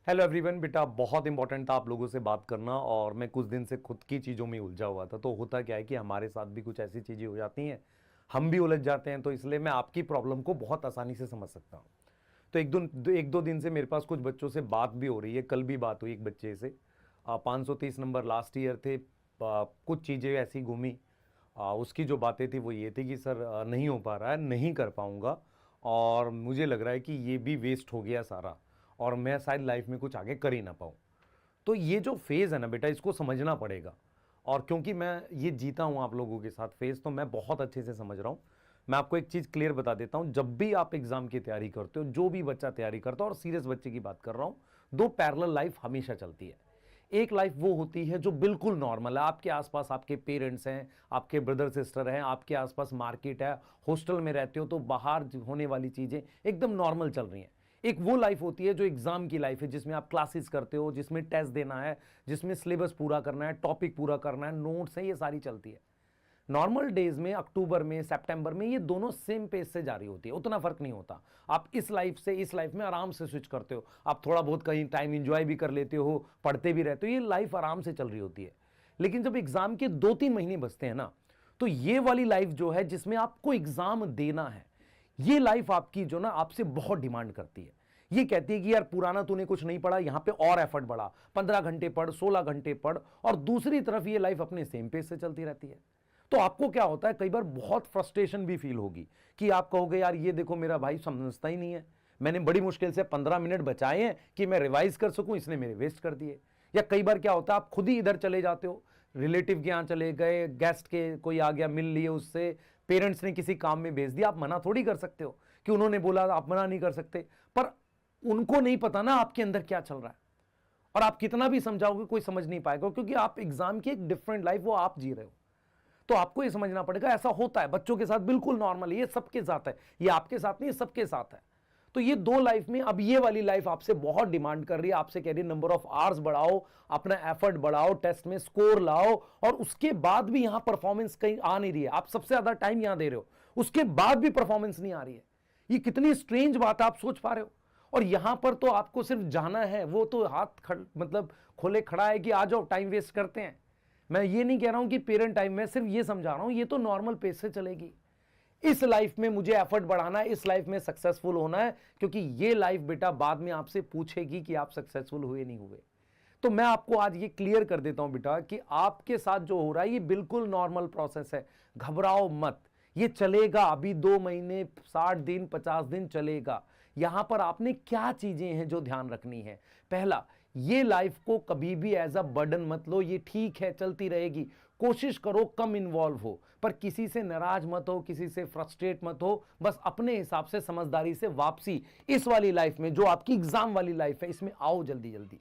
Hello everyone. बेटा बहुत important था आप लोगों से बात करना, और मैं कुछ दिन से खुद की चीज़ों में उलझा हुआ था। तो होता क्या है कि हमारे साथ भी कुछ ऐसी चीज़ें हो जाती हैं, हम भी उलझ जाते हैं। तो इसलिए मैं आपकी प्रॉब्लम को बहुत आसानी से समझ सकता हूँ। तो एक दो दिन से मेरे पास कुछ बच्चों से बात भी हो रही है। कल भी बात हुई एक बच्चे से। 530 नंबर लास्ट ईयर थे। कुछ चीज़ें ऐसी घूमी। उसकी जो बातें थी वो ये थी कि सर नहीं हो पा रहा है, नहीं कर पाऊंगा, और मुझे लग रहा है कि ये भी वेस्ट हो गया सारा, और मैं शायद लाइफ में कुछ आगे कर ही ना पाऊँ। तो ये जो फेज़ है ना बेटा, इसको समझना पड़ेगा। और क्योंकि मैं ये जीता हूँ आप लोगों के साथ फेज़, तो मैं बहुत अच्छे से समझ रहा हूँ। मैं आपको एक चीज़ क्लियर बता देता हूँ। जब भी आप एग्ज़ाम की तैयारी करते हो, जो भी बच्चा तैयारी करता है, और सीरियस बच्चे की बात कर रहा हूँ, दो पैरेलल लाइफ हमेशा चलती है। एक लाइफ वो होती है जो बिल्कुल नॉर्मल है। आपके आसपास आपके पेरेंट्स हैं, आपके ब्रदर सिस्टर हैं, आपके आसपास मार्केट है, हॉस्टल में रहते हो तो बाहर होने वाली चीज़ें एकदम नॉर्मल चल रही हैं। एक वो लाइफ होती है जो एग्जाम की लाइफ है, जिसमें आप क्लासेस करते हो, जिसमें टेस्ट देना है, जिसमें सिलेबस पूरा करना है, टॉपिक पूरा करना है, नोट्स हैं, ये सारी चलती है। नॉर्मल डेज में अक्टूबर में सितंबर में ये दोनों सेम पेज से जारी होती है, उतना फर्क नहीं होता। आप इस लाइफ से इस लाइफ में आराम से स्विच करते हो, आप थोड़ा बहुत कहीं टाइम इंजॉय भी कर लेते हो, पढ़ते भी रहते हो, ये लाइफ आराम से चल रही होती है। लेकिन जब एग्जाम के 2-3 महीने बचते हैं ना, तो ये वाली लाइफ जो है जिसमें आपको एग्जाम देना है, ये लाइफ आपकी जो ना आपसे बहुत डिमांड करती है। ये कहती है कि यार पुराना तूने कुछ नहीं पढ़ा, यहां पे और एफर्ट बढ़ा, 15 घंटे पढ़, 16 घंटे पढ़। और दूसरी तरफ ये लाइफ अपने सेम पेज से चलती रहती है। तो आपको क्या होता है, कई बार बहुत फ्रस्ट्रेशन भी फील होगी कि आप कहोगे यार ये देखो मेरा भाई समझता ही नहीं है, मैंने बड़ी मुश्किल से 15 मिनट बचाए हैं कि मैं रिवाइज कर सकूं, इसने मेरे वेस्ट कर दिए। या कई बार क्या होता है, आप खुद ही इधर चले जाते हो, रिलेटिव के यहाँ चले गए, गेस्ट के कोई आ गया, मिल लिए उससे, पेरेंट्स ने किसी काम में भेज दिया, आप मना थोड़ी कर सकते हो कि उन्होंने बोला, आप मना नहीं कर सकते। पर उनको नहीं पता ना आपके अंदर क्या चल रहा है, और आप कितना भी समझाओगे कोई समझ नहीं पाएगा, क्योंकि आप एग्जाम की एक डिफरेंट लाइफ वो आप जी रहे हो। तो आपको ये समझना पड़ेगा, ऐसा होता है बच्चों के साथ, बिल्कुल नॉर्मल है, ये सबके साथ है, ये आपके साथ नहीं, ये सबके साथ है। तो ये दो लाइफ में अब ये वाली लाइफ आपसे बहुत डिमांड कर रही है, आपसे कह रही है नंबर ऑफ आवर्स बढ़ाओ, अपना एफर्ट बढ़ाओ, टेस्ट में स्कोर लाओ, और उसके बाद भी यहां परफॉर्मेंस कहीं आ नहीं रही है। आप सबसे ज्यादा टाइम यहां दे रहे हो, उसके बाद भी परफॉर्मेंस नहीं आ रही है। ये कितनी स्ट्रेंज बात है, आप सोच पा रहे हो? और यहां पर तो आपको सिर्फ जाना है, वो तो मतलब खोले खड़ा है कि आ जाओ, टाइम वेस्ट करते हैं। मैं ये नहीं कह रहा हूं कि पेरेंट टाइम, मैं सिर्फ ये समझा रहा हूं ये तो नॉर्मल पेस से चलेगी। इस लाइफ में मुझे एफर्ट बढ़ाना है, इस लाइफ में सक्सेसफुल होना है, क्योंकि ये लाइफ बेटा बाद में आपसे पूछेगी कि आप सक्सेसफुल हुए नहीं हुए। तो मैं आपको आज ये क्लियर कर देता हूं बेटा कि आपके साथ जो हो रहा है ये बिल्कुल नॉर्मल प्रोसेस है। घबराओ मत, ये चलेगा अभी 2 महीने, 60 दिन, 50 दिन चलेगा। यहां पर आपने क्या चीजें हैं जो ध्यान रखनी है। पहला, ये लाइफ को कभी भी एज अ बर्डन मत लो, ये ठीक है चलती रहेगी। कोशिश करो कम इन्वॉल्व हो, पर किसी से नाराज मत हो, किसी से फ्रस्ट्रेट मत हो। बस अपने हिसाब से समझदारी से वापसी इस वाली लाइफ में, जो आपकी एग्जाम वाली लाइफ है, इसमें आओ जल्दी जल्दी।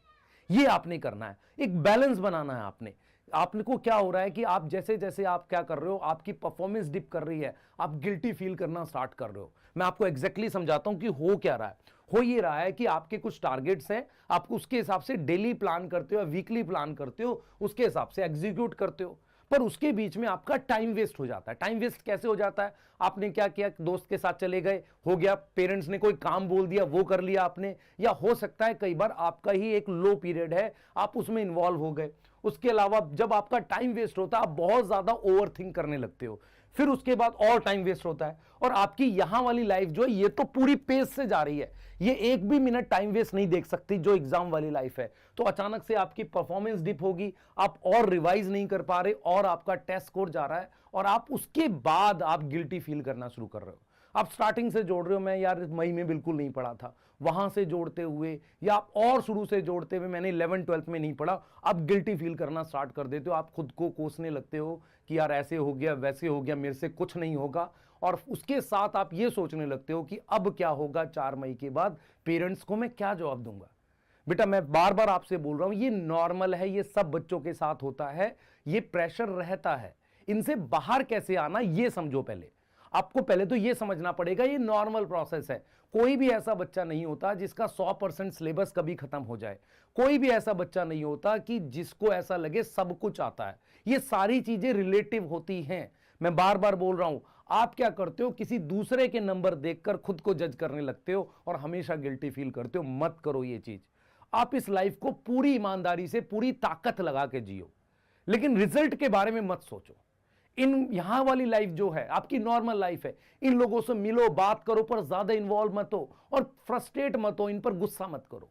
ये आपने करना है, एक बैलेंस बनाना है आपने। आपने को क्या हो रहा है कि आप जैसे जैसे आप क्या कर रहे हो, आपकी परफॉर्मेंस डिप कर रही है, आप गिल्टी फील करना स्टार्ट कर रहे हो। मैं आपको एग्जैक्टली समझाता हूं कि हो क्या रहा है। हो ये रहा है कि आपके कुछ टारगेट्स हैं, आप उसके हिसाब से डेली प्लान करते हो, वीकली प्लान करते हो, उसके हिसाब से एग्जीक्यूट करते हो, पर उसके बीच में आपका टाइम वेस्ट हो जाता है। टाइम वेस्ट कैसे हो जाता है? आपने क्या किया, दोस्त के साथ चले गए, हो गया, पेरेंट्स ने कोई काम बोल दिया वो कर लिया आपने, या हो सकता है कई बार आपका ही एक लो पीरियड है, आप उसमें इन्वॉल्व हो गए। उसके अलावा जब आपका टाइम वेस्ट होता है, आप बहुत ज्यादा ओवर थिंक करने लगते हो, फिर उसके बाद और टाइम वेस्ट होता है। और आपकी यहां वाली लाइफ जो है ये तो पूरी पेस से जा रही है, ये एक भी मिनट टाइम वेस्ट नहीं देख सकती जो एग्जाम वाली लाइफ है। तो अचानक से आपकी परफॉर्मेंस डिप होगी, आप और रिवाइज नहीं कर पा रहे, और आपका टेस्ट स्कोर जा रहा है, और आप उसके बाद आप गिल्टी फील करना शुरू कर रहे हो। आप स्टार्टिंग से जोड़ रहे हो, मैं यार मई में बिल्कुल नहीं पढ़ा था, वहां से जोड़ते हुए, या आप और शुरू से जोड़ते हुए मैंने 11th-12th में नहीं पढ़ा, अब गिल्टी फील करना स्टार्ट कर देते हो। आप खुद को कोसने लगते हो कि यार ऐसे हो गया, वैसे हो गया, मेरे से कुछ नहीं होगा। और उसके साथ आप ये सोचने लगते हो कि अब क्या होगा 4 मई के बाद, पेरेंट्स को मैं क्या जवाब दूंगा। बेटा मैं बार बार आपसे बोल रहा हूं, ये नॉर्मल है, ये सब बच्चों के साथ होता है, ये प्रेशर रहता है। इनसे बाहर कैसे आना ये समझो। पहले आपको पहले तो ये समझना पड़ेगा ये नॉर्मल प्रोसेस है। कोई भी ऐसा बच्चा नहीं होता जिसका 100% सिलेबस कभी खत्म हो जाए। कोई भी ऐसा बच्चा नहीं होता कि जिसको ऐसा लगे सब कुछ आता है। ये सारी चीजें रिलेटिव होती हैं। मैं बार बार बोल रहा हूं, आप क्या करते हो, किसी दूसरे के नंबर देखकर खुद को जज करने लगते हो और हमेशा गिल्टी फील करते हो। मत करो ये चीज। आप इस लाइफ को पूरी ईमानदारी से पूरी ताकत लगा के जियो, लेकिन रिजल्ट के बारे में मत सोचो। इन यहां वाली लाइफ जो है आपकी नॉर्मल लाइफ है, इन लोगों से मिलो, बात करो, पर ज्यादा इन्वॉल्व मत हो और फ्रस्ट्रेट मत हो, इन पर गुस्सा मत करो,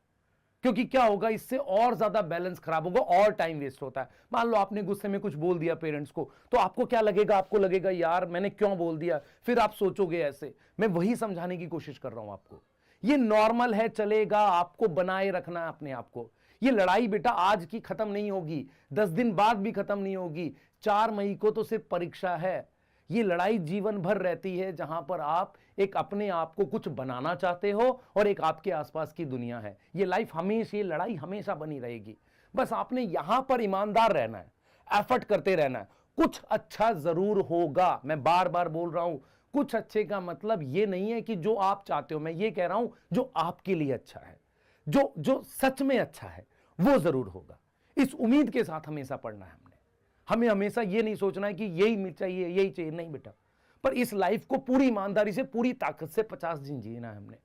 क्योंकि क्या होगा, इससे और ज्यादा बैलेंस खराब होगा और टाइम वेस्ट होता है। मान लो आपने गुस्से में कुछ बोल दिया पेरेंट्स को, तो आपको क्या लगेगा, आपको लगेगा यार मैंने क्यों बोल दिया, फिर आप सोचोगे ऐसे। मैं वही समझाने की कोशिश कर रहा हूं आपको, ये नॉर्मल है, चलेगा, आपको बनाए रखना है अपने आप को। ये लड़ाई बेटा आज की खत्म नहीं होगी, 10 दिन बाद भी खत्म नहीं होगी, 4 मई को तो सिर्फ परीक्षा है। ये लड़ाई जीवन भर रहती है, जहां पर आप एक अपने आप को कुछ बनाना चाहते हो और एक आपके आसपास की दुनिया है। ये लाइफ हमेशा, ये लड़ाई हमेशा बनी रहेगी। बस आपने यहां पर ईमानदार रहना है, एफर्ट करते रहना है, कुछ अच्छा जरूर होगा। मैं बार बार बोल रहा हूं, कुछ अच्छे का मतलब ये नहीं है कि जो आप चाहते हो, मैं ये कह रहा हूं जो आपके लिए अच्छा है, जो जो सच में अच्छा है वो जरूर होगा। इस उम्मीद के साथ हमेशा पढ़ना है हमने। हमें हमेशा ये नहीं सोचना है कि यही चाहिए, यही चाहिए, नहीं बेटा। पर इस लाइफ को पूरी ईमानदारी से, पूरी ताकत से 50 दिन जीना है हमने,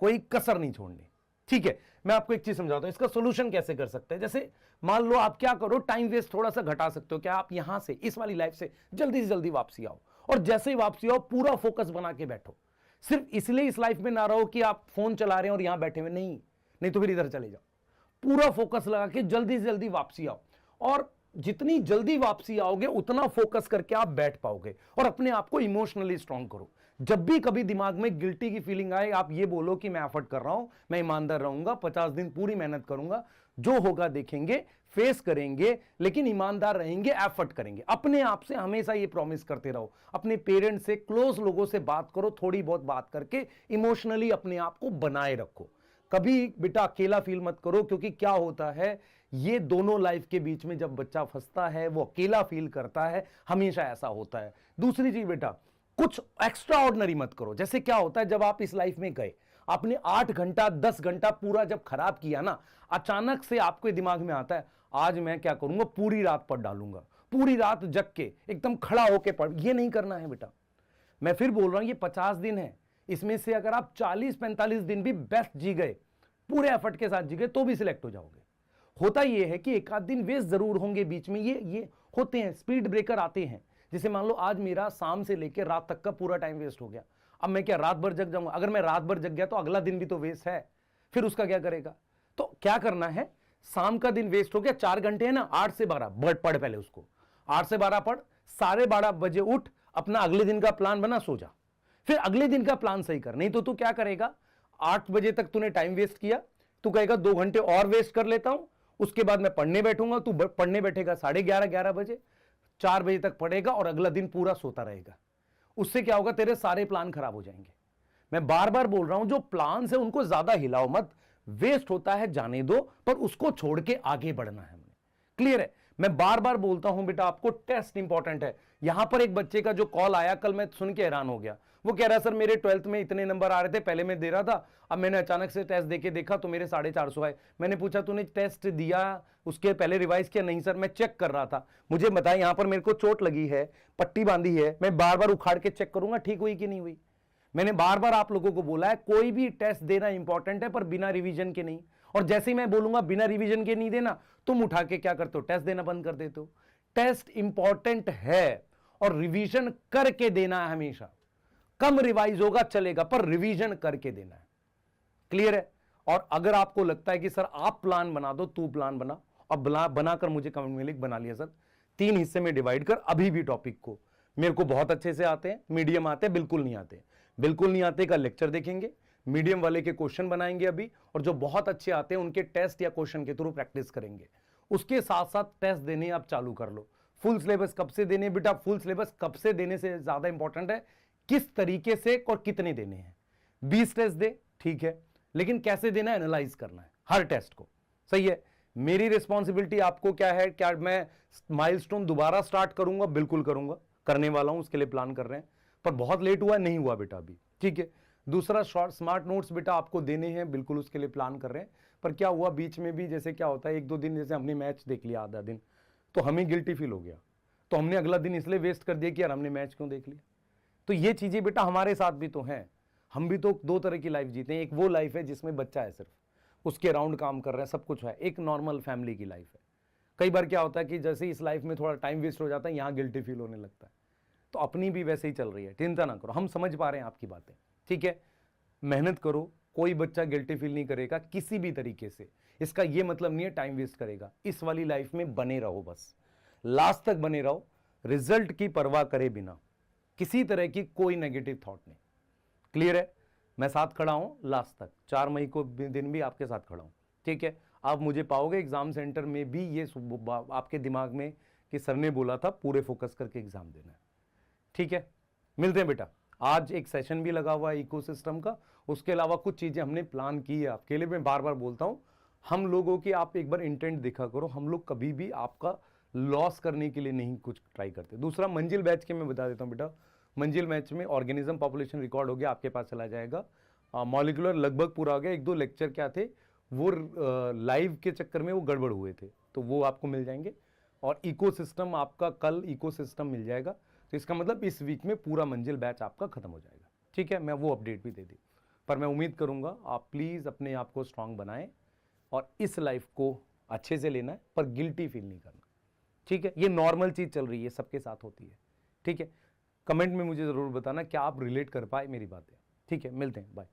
कोई कसर नहीं छोड़नी। ठीक है, मैं आपको एक चीज समझाता हूं, इसका सोल्यूशन कैसे कर सकते हैं। जैसे मान लो आप क्या करो, टाइम वेस्ट थोड़ा सा घटा सकते हो। क्या आप यहां से, इस वाली लाइफ से जल्दी से जल्दी वापसी आओ, और जैसे ही वापसी आओ पूरा फोकस बना के बैठो। सिर्फ इसलिए इस लाइफ में ना रहो कि आप फोन चला रहे हैं और यहां बैठे हुए, नहीं तो फिर इधर चले जाओ। पूरा फोकस लगा के जल्दी से जल्दी वापसी आओ, और जितनी जल्दी वापसी आओगे उतना फोकस करके आप बैठ पाओगे, और अपने आप को इमोशनली स्ट्रांग करो। जब भी कभी दिमाग में गिल्टी की फीलिंग आए, आप ये बोलो कि मैं एफर्ट कर रहा हूं, मैं ईमानदार रहूंगा, 50 दिन पूरी मेहनत करूंगा, जो होगा देखेंगे, फेस करेंगे, लेकिन ईमानदार रहेंगे, एफर्ट करेंगे। अपने आप से हमेशा ये प्रॉमिस करते रहो। अपने पेरेंट्स से, क्लोज लोगों से बात करो, थोड़ी बहुत बात करके इमोशनली अपने आप को बनाए रखो। कभी बेटा अकेला फील मत करो, क्योंकि क्या होता है, ये दोनों लाइफ के बीच में जब बच्चा फंसता है वो अकेला फील करता है, हमेशा ऐसा होता है। दूसरी चीज बेटा, कुछ एक्स्ट्रा ऑर्डिनरी मत करो। जैसे क्या होता है, जब आप इस लाइफ में गए, आपने 8 घंटा 10 घंटा पूरा जब खराब किया ना, अचानक से आपके दिमाग में आता है आज मैं क्या करूंगा, पूरी रात पढ़ डालूंगा, पूरी रात जग के एकदम खड़ा होके पढ़। ये नहीं करना है बेटा। मैं फिर बोल रहा हूं, ये 50 दिन है, इसमें से अगर आप 40-45 दिन भी बेस्ट जी गए, पूरे एफर्ट के साथ जी गए, तो भी सिलेक्ट हो जाओगे। होता यह है कि एक आध दिन वेस्ट जरूर होंगे बीच में, ये होते हैं, स्पीड ब्रेकर आते हैं। जैसे मान लो आज मेरा शाम से लेकर रात तक का पूरा टाइम वेस्ट हो गया, अब मैं क्या रात भर जग जाऊंगा? अगर मैं रात भर जग गया तो अगला दिन भी तो वेस्ट है, फिर उसका क्या करेगा? तो क्या करना है, शाम का दिन वेस्ट हो गया, 4 घंटे है ना, 8 से 12 पढ़, पहले उसको 8 से 12 पढ़, 12:30 बजे उठ, अपना अगले दिन का प्लान बना, सो जा। फिर अगले दिन का प्लान सही कर। नहीं तो तू क्या करेगा, 8 बजे तक तूने टाइम वेस्ट किया, तू कहेगा 2 घंटे और वेस्ट कर लेता हूं, उसके बाद मैं पढ़ने बैठूंगा। तू पढ़ने बैठेगा 11:30 बजे, 4 बजे तक पढ़ेगा और अगला दिन पूरा सोता रहेगा। उससे क्या होगा, तेरे सारे प्लान खराब हो जाएंगे। मैं बार बार बोल रहा हूं, जो प्लान है उनको ज्यादा हिलाओ मत, वेस्ट होता है जाने दो, पर उसको छोड़ के आगे बढ़ना है हमने। क्लियर है? मैं बार बार बोलता हूं बेटा, आपको टेस्ट इंपॉर्टेंट है। यहां पर एक बच्चे का जो कॉल आया कल, मैं सुन के हैरान हो गया। वो कह रहा है सर मेरे 12th में इतने नंबर आ रहे थे, पहले मैं दे रहा था, अब मैंने अचानक से टेस्ट देके देखा तो मेरे 450 आए। मैंने पूछा तूने टेस्ट दिया, उसके पहले रिवाइज किया? नहीं सर, मैं चेक कर रहा था। मुझे बताया यहां पर मेरे को चोट लगी है, पट्टी बांधी है, मैं बार बार उखाड़ के चेक करूंगा ठीक हुई कि नहीं हुई। मैंने बार बार आप लोगों को बोला है, कोई भी टेस्ट देना इंपॉर्टेंट है, पर बिना रिवीजन के नहीं। और जैसे ही मैं बोलूंगा बिना रिवीजन के नहीं देना, तुम उठा के क्या करते हो, टेस्ट देना बंद कर देते हो। टेस्ट इंपॉर्टेंट है और रिवीजन करके देना है हमेशा। कम रिवाइज होगा चलेगा, पर रिवीजन करके देना है। क्लियर है? और अगर आपको लगता है कि सर आप प्लान बना दो, तू प्लान बना, और बनाकर मुझे कमेंट में लिख, बना लिया सर, 3 हिस्से में डिवाइड कर अभी भी टॉपिक को। मेरे को बहुत अच्छे से आते हैं, मीडियम आते हैं, बिल्कुल नहीं आते, बिल्कुल नहीं आते का लेक्चर देखेंगे, मीडियम वाले के क्वेश्चन बनाएंगे अभी, और जो बहुत अच्छे आते हैं उनके टेस्ट या क्वेश्चन के थ्रू प्रैक्टिस करेंगे। उसके साथ साथ टेस्ट देने आप चालू कर लो। फुल सिलेबस कब से देने बेटा? फुल सिलेबस कब से देने से ज्यादा इंपॉर्टेंट है किस तरीके से और कितने देने हैं। 20 टेस्ट दे, ठीक है, लेकिन कैसे देना है, एनालाइज करना है हर टेस्ट को। सही है? मेरी रिस्पॉन्सिबिलिटी आपको क्या है? क्या मैं माइलस्टोन दोबारा स्टार्ट करूंगा? बिल्कुल करूंगा, करने वाला हूं, उसके लिए प्लान कर रहे हैं, पर बहुत लेट हुआ नहीं हुआ बेटा अभी, ठीक है। दूसरा शॉर्ट स्मार्ट नोट्स बेटा आपको देने हैं, बिल्कुल उसके लिए प्लान कर रहे हैं, पर क्या हुआ बीच में भी, जैसे क्या होता है 1-2 दिन जैसे हमने मैच देख लिया आधा दिन, तो हमें गिल्टी फील हो गया, तो हमने अगला दिन इसलिए वेस्ट कर दिया कि यार हमने मैच क्यों देख लिया। तो ये चीजें बेटा हमारे साथ भी तो हैं, हम भी तो 2 तरह की लाइफ जीते हैं। एक वो लाइफ है जिसमें बच्चा है सिर्फ, उसके अराउंड काम कर रहे हैं, सब कुछ है, एक नॉर्मल फैमिली की लाइफ है। कई बार क्या होता है कि जैसे इस लाइफ में थोड़ा टाइम वेस्ट हो जाता है, यहाँ गिल्टी फील होने लगता है। तो अपनी भी वैसे ही चल रही है, चिंता ना करो, हम समझ पा रहे हैं आपकी बातें, ठीक है। मेहनत करो, कोई बच्चा गिल्टी फील नहीं करेगा किसी भी तरीके से। इसका ये मतलब नहीं है टाइम वेस्ट करेगा। इस वाली लाइफ में बने रहो, बस लास्ट तक बने रहो, रिजल्ट की परवाह करे बिना, किसी तरह की कोई नेगेटिव थॉट नहीं। क्लियर है? मैं साथ खड़ा हूं लास्ट तक, 4 मई को दिन भी आपके साथ खड़ा हूं, ठीक है। आप मुझे पाओगे एग्जाम सेंटर में भी, ये आपके दिमाग में कि सर ने बोला था पूरे फोकस करके एग्जाम देना है, ठीक है। मिलते हैं बेटा। आज एक सेशन भी लगा हुआ है इकोसिस्टम का, उसके अलावा कुछ चीजें हमने प्लान की है आपके लिए। मैं बार बार बोलता हूं, हम लोगों की आप एक बार इंटेंट देखा करो, हम लोग कभी भी आपका लॉस करने के लिए नहीं कुछ ट्राई करते। दूसरा, मंजिल बैच के मैं बता देता हूं बेटा, मंजिल मैच में ऑर्गेनिज्म पॉपुलेशन रिकॉर्ड हो गया, आपके पास चला जाएगा। मॉलिक्यूलर लगभग पूरा हो गया, 1-2 लेक्चर क्या थे वो लाइव के चक्कर में वो गड़बड़ हुए थे, तो वो आपको मिल जाएंगे। और इकोसिस्टम आपका कल इकोसिस्टम मिल जाएगा। तो इसका मतलब इस वीक में पूरा मंजिल बैच आपका खत्म हो जाएगा, ठीक है। मैं वो अपडेट भी दे दी, पर मैं उम्मीद करूंगा आप प्लीज अपने आप को स्ट्रांग बनाएं और इस लाइफ को अच्छे से लेना है, पर गिल्टी फील नहीं करना, ठीक है। ये नॉर्मल चीज चल रही है, सबके साथ होती है, ठीक है। कमेंट में मुझे जरूर बताना क्या आप रिलेट कर पाए मेरी बातें, ठीक है। मिलते हैं, बाय।